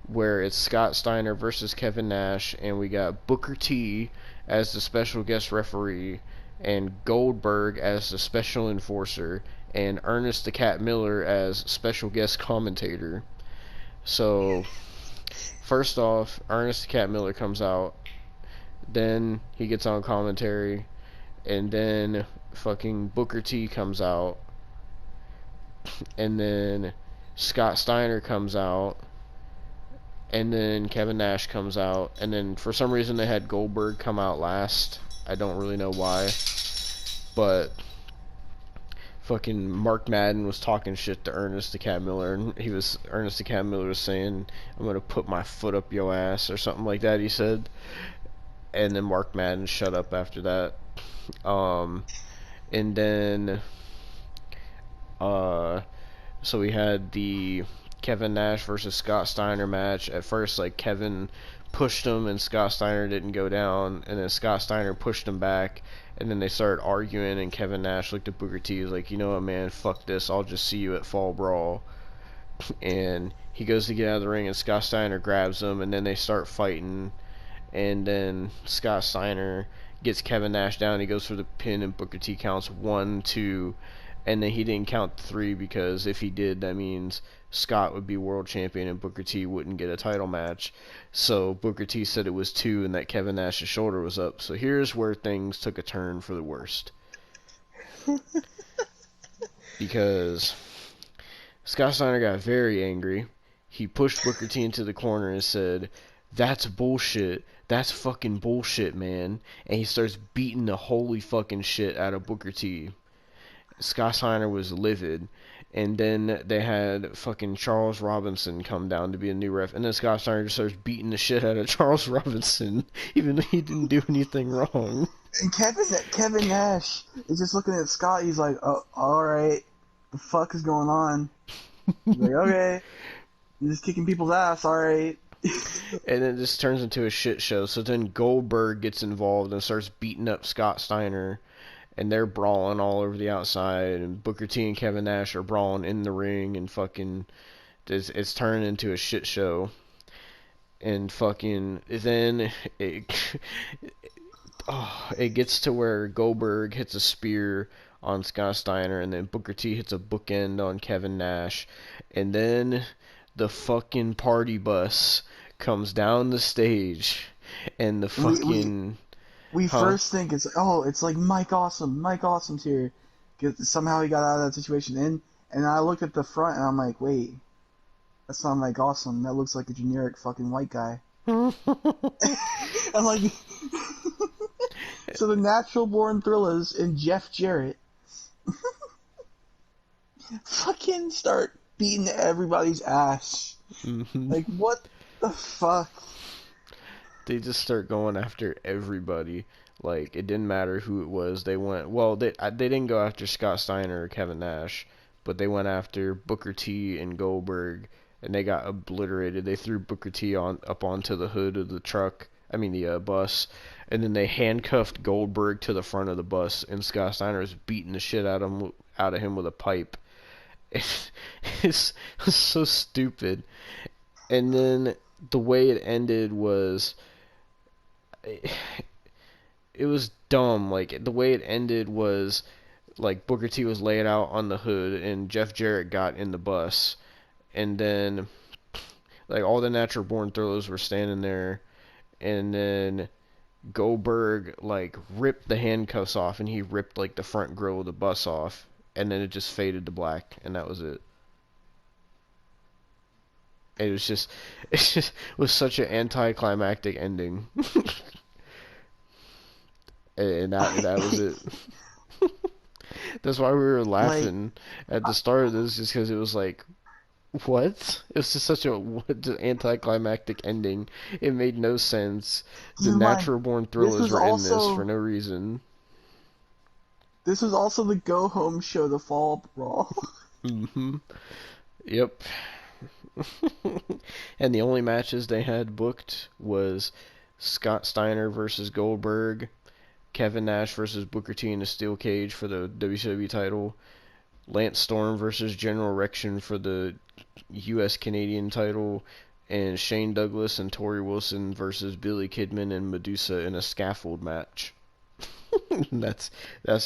where it's Scott Steiner versus Kevin Nash, and we got Booker T as the special guest referee, and Goldberg as the special enforcer, and Ernest the Cat Miller as special guest commentator. So, first off, Ernest the Cat Miller comes out, then he gets on commentary, and then fucking Booker T comes out, and then Scott Steiner comes out, and then Kevin Nash comes out, and then for some reason they had Goldberg come out last. I don't really know why, but fucking Mark Madden was talking shit to Ernest the Cat Miller, and Ernest the Cat Miller was saying, "I'm gonna put my foot up your ass" or something like that. He said, and then Mark Madden shut up after that. And then so we had the Kevin Nash versus Scott Steiner match. At first, like, Kevin pushed him and Scott Steiner didn't go down, and then Scott Steiner pushed him back, and then they started arguing, and Kevin Nash looked at Booker T, he was like, "You know what, man, fuck this, I'll just see you at Fall Brawl." And he goes to get out of the ring, and Scott Steiner grabs him, and then they start fighting, and then Scott Steiner gets Kevin Nash down, he goes for the pin, and Booker T counts 1, 2, and then he didn't count 3, because if he did, that means Scott would be world champion and Booker T wouldn't get a title match. So Booker T said it was 2 and that Kevin Nash's shoulder was up. So here's where things took a turn for the worst. Because Scott Steiner got very angry. He pushed Booker T into the corner and said, "That's bullshit. That's fucking bullshit, man." And he starts beating the holy fucking shit out of Booker T. Scott Steiner was livid. And then they had fucking Charles Robinson come down to be a new ref. And then Scott Steiner just starts beating the shit out of Charles Robinson, even though he didn't do anything wrong. And Kevin Nash is just looking at Scott. He's like, "Oh, all right, the fuck is going on?" He's like, "Okay, you're just kicking people's ass, all right." And it just turns into a shit show. So then Goldberg gets involved and starts beating up Scott Steiner. And they're brawling all over the outside, and Booker T and Kevin Nash are brawling in the ring, and fucking, it's turning into a shit show. And fucking, then it gets to where Goldberg hits a spear on Scott Steiner, and then Booker T hits a bookend on Kevin Nash, and then the fucking party bus comes down the stage, and the fucking... We first think it's like Mike Awesome's here. Somehow he got out of that situation. And I looked at the front and I'm like, wait, that's not Mike Awesome. That looks like a generic fucking white guy. I'm like, so the Natural Born Thrillers and Jeff Jarrett fucking start beating everybody's ass. Like, what the fuck? They just start going after everybody. Like, it didn't matter who it was. They went, well, they didn't go after Scott Steiner or Kevin Nash, but they went after Booker T and Goldberg, and they got obliterated. They threw Booker T up onto the hood of the bus, and then they handcuffed Goldberg to the front of the bus, and Scott Steiner was beating the shit out of him with a pipe. It's so stupid. And then the way it ended was it was dumb. Like the way it ended was like Booker T was laid out on the hood and Jeff Jarrett got in the bus, and then like all the natural born thrillers were standing there, and then Goldberg like ripped the handcuffs off and he ripped like the front grill of the bus off, and then it just faded to black and that was it. It was just it just was such an anticlimactic ending. And that was it. That's why we were Like, laughing at the start of this, just because it was like, what? It was just such a anticlimactic ending. It made no sense. keep The in mind, natural born this thrillers was were in this for also no reason. this was also the go home show, the Fall Brawl. Hmm. Yep. And the only matches they had booked was Scott Steiner versus Goldberg, Kevin Nash versus Booker T in a steel cage for the WCW title, Lance Storm versus General Rection for the U.S. Canadian title, and Shane Douglas and Tori Wilson versus Billy Kidman and Medusa in a scaffold match. that's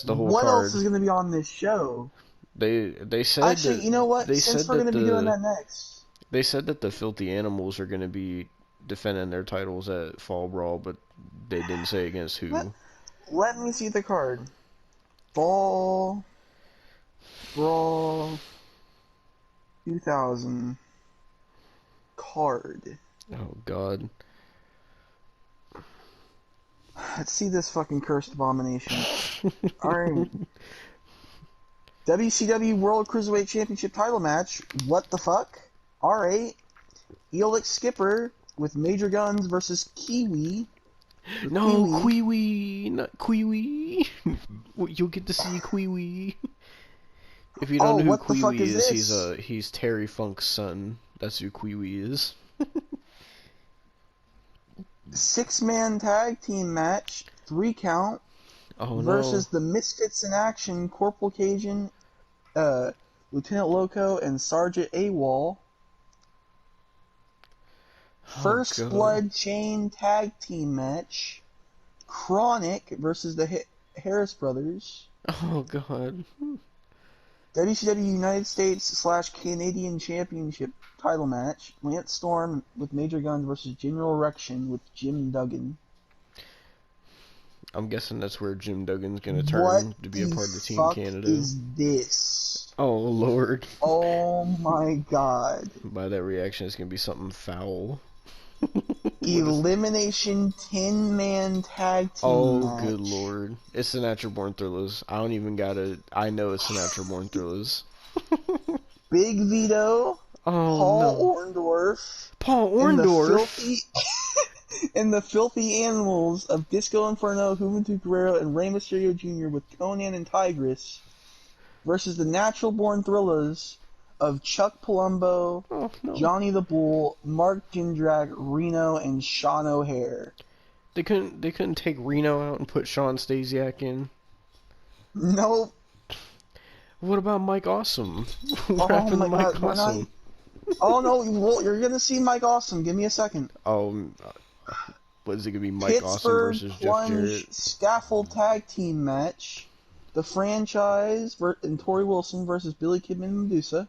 the whole What else card. is going to be on this show? They said Actually, that you know what? they Since said we're going that to be doing the that next, they said that the Filthy Animals are going to be defending their titles at Fall Brawl, but they didn't say against let, who. let me see the card. Fall Brawl 2000 card. Oh God. Let's see this fucking cursed abomination. Alright. WCW World Cruiserweight Championship title match. What the fuck? Alright. Elix Skipper with Major Guns versus Kiwi. No, Kiwi, not Kiwi. You'll get to see Kiwi. If you don't Oh, know who what the fuck Kiwi is is, this? he's Terry Funk's son. That's who Kiwi is. 6-man tag team match. 3 count. Oh no. Versus the Misfits in Action, Corporal Cajun, Lieutenant Loco, and Sergeant AWOL. Oh First God. Blood Chain Tag Team Match. Chronic versus the Harris Brothers. Oh God. WCW United States / Canadian Championship title match. Lance Storm with Major Guns versus General Rection with Jim Duggan. I'm guessing that's where Jim Duggan's gonna What turn to be a the part of the Team fuck Canada. is this? Oh Lord. Oh my god. By that reaction, it's gonna be something foul. Elimination 10-man tag team Oh, good match. Lord. It's the Natural Born Thrillers. I don't even gotta. I know it's the Natural Born Thrillers. Big Vito, Oh, Paul no. Orndorff, Paul and the Orndorff? filthy and the filthy animals of Disco Inferno, Juventud Guerrero, and Rey Mysterio Jr. with Conan and Tigress versus the Natural Born Thrillers of Chuck Palumbo, Oh, no. Johnny the Bull, Mark Jindrak, Reno, and Sean O'Hare. They couldn't take Reno out and put Sean Stasiak in? Nope. What about Mike Awesome? What Oh happened to my Mike god, when I... Awesome? Oh no, well, you're gonna see Mike Awesome. Give me a second. Oh, what is it gonna be? Mike Awesome Pittsburgh versus Jeff Plunge Jarrett? Scaffold Tag Team match. The franchise and Tori Wilson versus Billy Kidman and Medusa.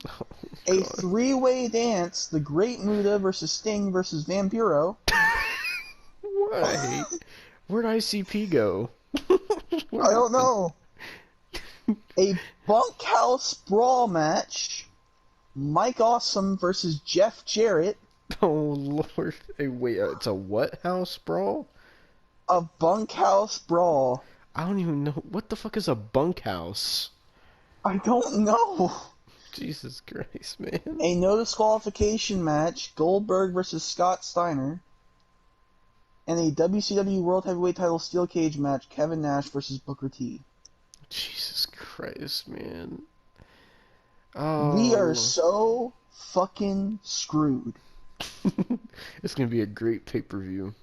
Oh, A God. 3-way dance. The Great Muta versus Sting versus Vampiro. Why? Where'd ICP go? I don't know. A bunkhouse brawl match. Mike Awesome versus Jeff Jarrett. Oh Lord! Hey, wait, it's a what house brawl? A bunkhouse brawl. I don't even know what the fuck is a bunkhouse. I don't know. Jesus Christ, man! A no disqualification match. Goldberg versus Scott Steiner. And a WCW World Heavyweight Title Steel Cage match. Kevin Nash versus Booker T. Jesus Christ, man! We are Oh, so fucking screwed. it's gonna be a great pay-per-view.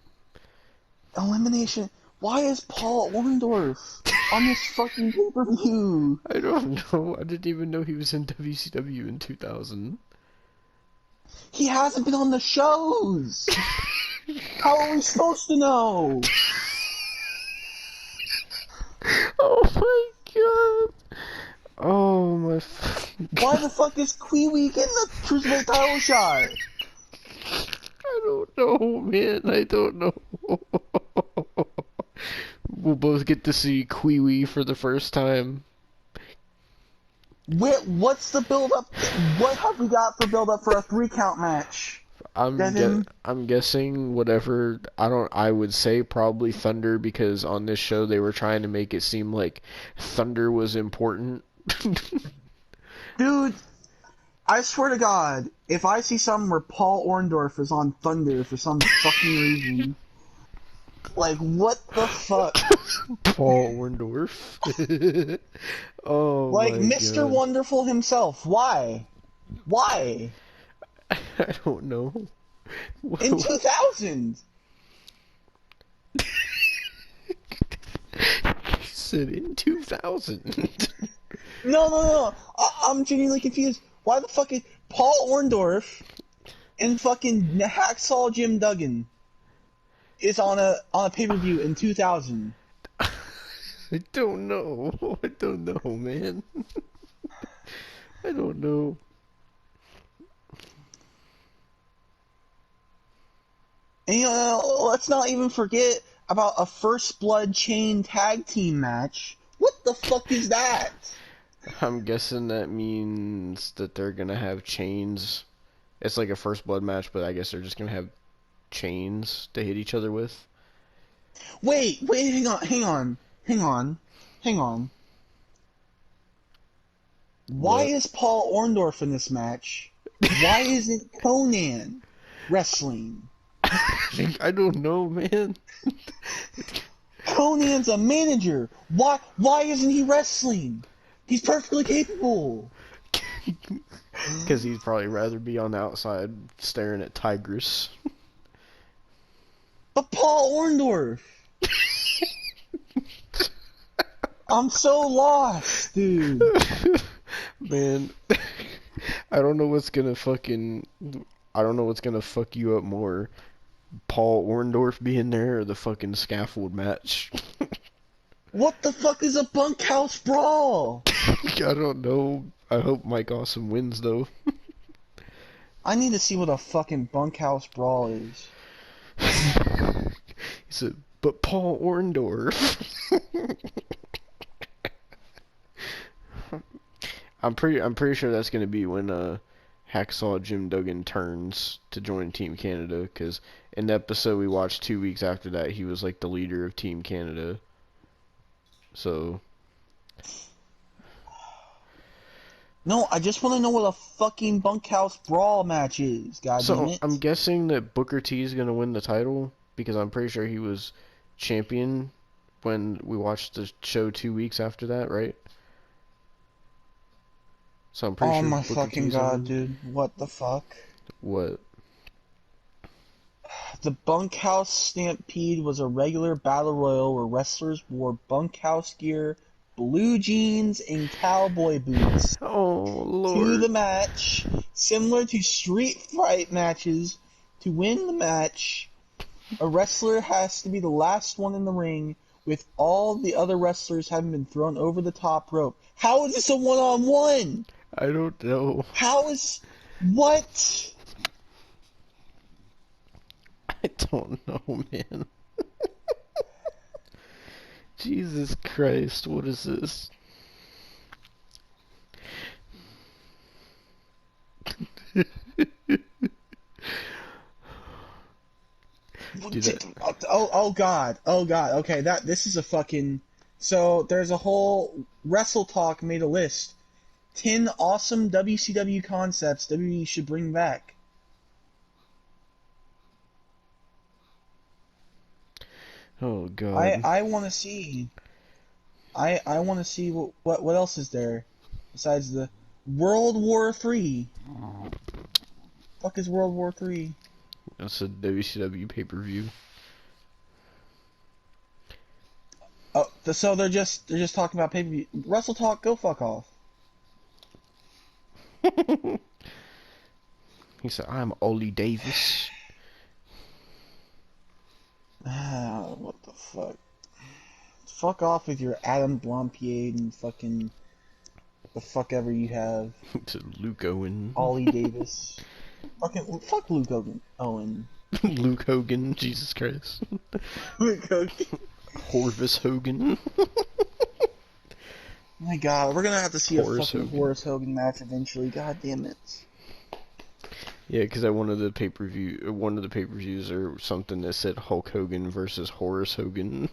Elimination. Why is Paul Orndorff on this fucking pay-per-view? I don't know. I didn't even know he was in WCW in 2000. He hasn't been on the shows. How are we supposed to know? Oh my god. Oh my fucking god. Why the fuck is Kiwi getting the Cruiserweight title shot? I don't know, man. I don't know. We'll both get to see Kiwi for the first time. What's the build up? What have we got for build up for a 3 count match? I'm guessing whatever. I would say probably Thunder, because on this show they were trying to make it seem like Thunder was important. Dude, I swear to God, if I see something where Paul Orndorff is on Thunder for some fucking reason, like, what the fuck? Paul Orndorff. Oh Like, my Mr. god. Wonderful himself. Why? Why? I don't know. In 2000! He said in 2000. No. I'm genuinely confused. Why the fuck is Paul Orndorff and fucking Hacksaw Jim Duggan is on a pay-per-view in 2000? I don't know. I don't know, man. I don't know. And let's not even forget about a First Blood Chain tag team match. What the fuck is that? I'm guessing that means that they're gonna have chains. It's like a First Blood match, but I guess they're just gonna have chains to hit each other with. Wait, hang on. Why What? is Paul Orndorff in this match? Why isn't Conan wrestling? I don't know, man. Conan's a manager. Why isn't he wrestling? He's perfectly capable. Because he'd probably rather be on the outside staring at Tigress. But Paul Orndorff. I'm so lost, dude. Man, I don't know what's gonna fucking. I don't know what's gonna fuck you up more. Paul Orndorff being there or the fucking scaffold match. What the fuck is a bunkhouse brawl? I don't know. I hope Mike Awesome wins though. I need to see what a fucking bunkhouse brawl is. He said, but Paul Orndorff. I'm pretty sure that's gonna be when Hacksaw Jim Duggan turns to join Team Canada, because in the episode we watched 2 weeks after that, he was like the leader of Team Canada. So No, I just want to know what a fucking bunkhouse brawl match is. God damn it. I'm guessing that Booker T is gonna win the title, because I'm pretty sure he was champion when we watched the show 2 weeks after that, right? So I'm pretty Oh sure my Booker fucking T's god, on. dude. What the fuck? What? The Bunkhouse Stampede was a regular battle royal where wrestlers wore bunkhouse gear, blue jeans, and cowboy boots Oh to the Lord. match, similar to street fight matches. To win the match, a wrestler has to be the last one in the ring, with all the other wrestlers having been thrown over the top rope. How is this a one-on-one? I don't know. How is... What? I don't know, man. Jesus Christ, what is this? Dude, Oh god. Okay, this is a fucking... So, there's a whole... Wrestle Talk made a list. 10 awesome WCW concepts WWE should bring back. oh God. I want to see... I want to see what else is there besides the World War III. Fuck is World War III? That's a WCW pay-per-view. Oh, so they're just talking about pay-per-view. Wrestle Talk, go fuck off. He said, I'm Ollie Davis. What the fuck? Fuck off with your Adam Blompier and fucking the fuck ever you have. To Luke Owen. Ollie Davis. Fucking fuck Luke Hogan. Owen. Luke Hogan, Jesus Christ. Luke Hogan. Horvis Hogan. My God, we're gonna have to see Horace a fucking Hogan. Horace Hogan match eventually. God damn it. Yeah, because at one of the pay-per-views or something that said Hulk Hogan versus Horace Hogan.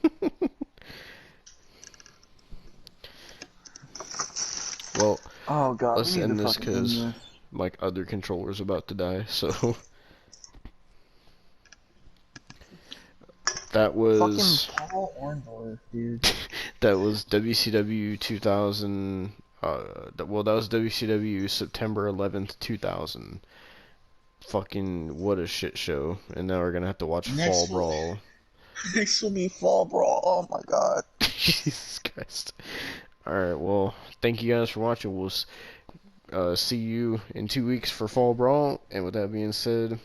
Well, Oh God, let's we need end to this fucking end because this. my other controller's about to die. So that was Fucking Paul Orndorff, dude. that was WCW 2000. That was WCW September 11th, 2000. Fucking what a shit show! And now we're gonna have to watch Fall Next will, Brawl. next will be Fall Brawl. Oh my God. Jesus Christ! All right, well, thank you guys for watching. We'll see you in 2 weeks for Fall Brawl. And with that being said,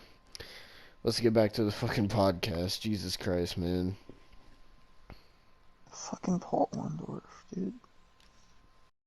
let's get back to the fucking podcast. Jesus Christ, man. Fucking Paul Orndorff, dude.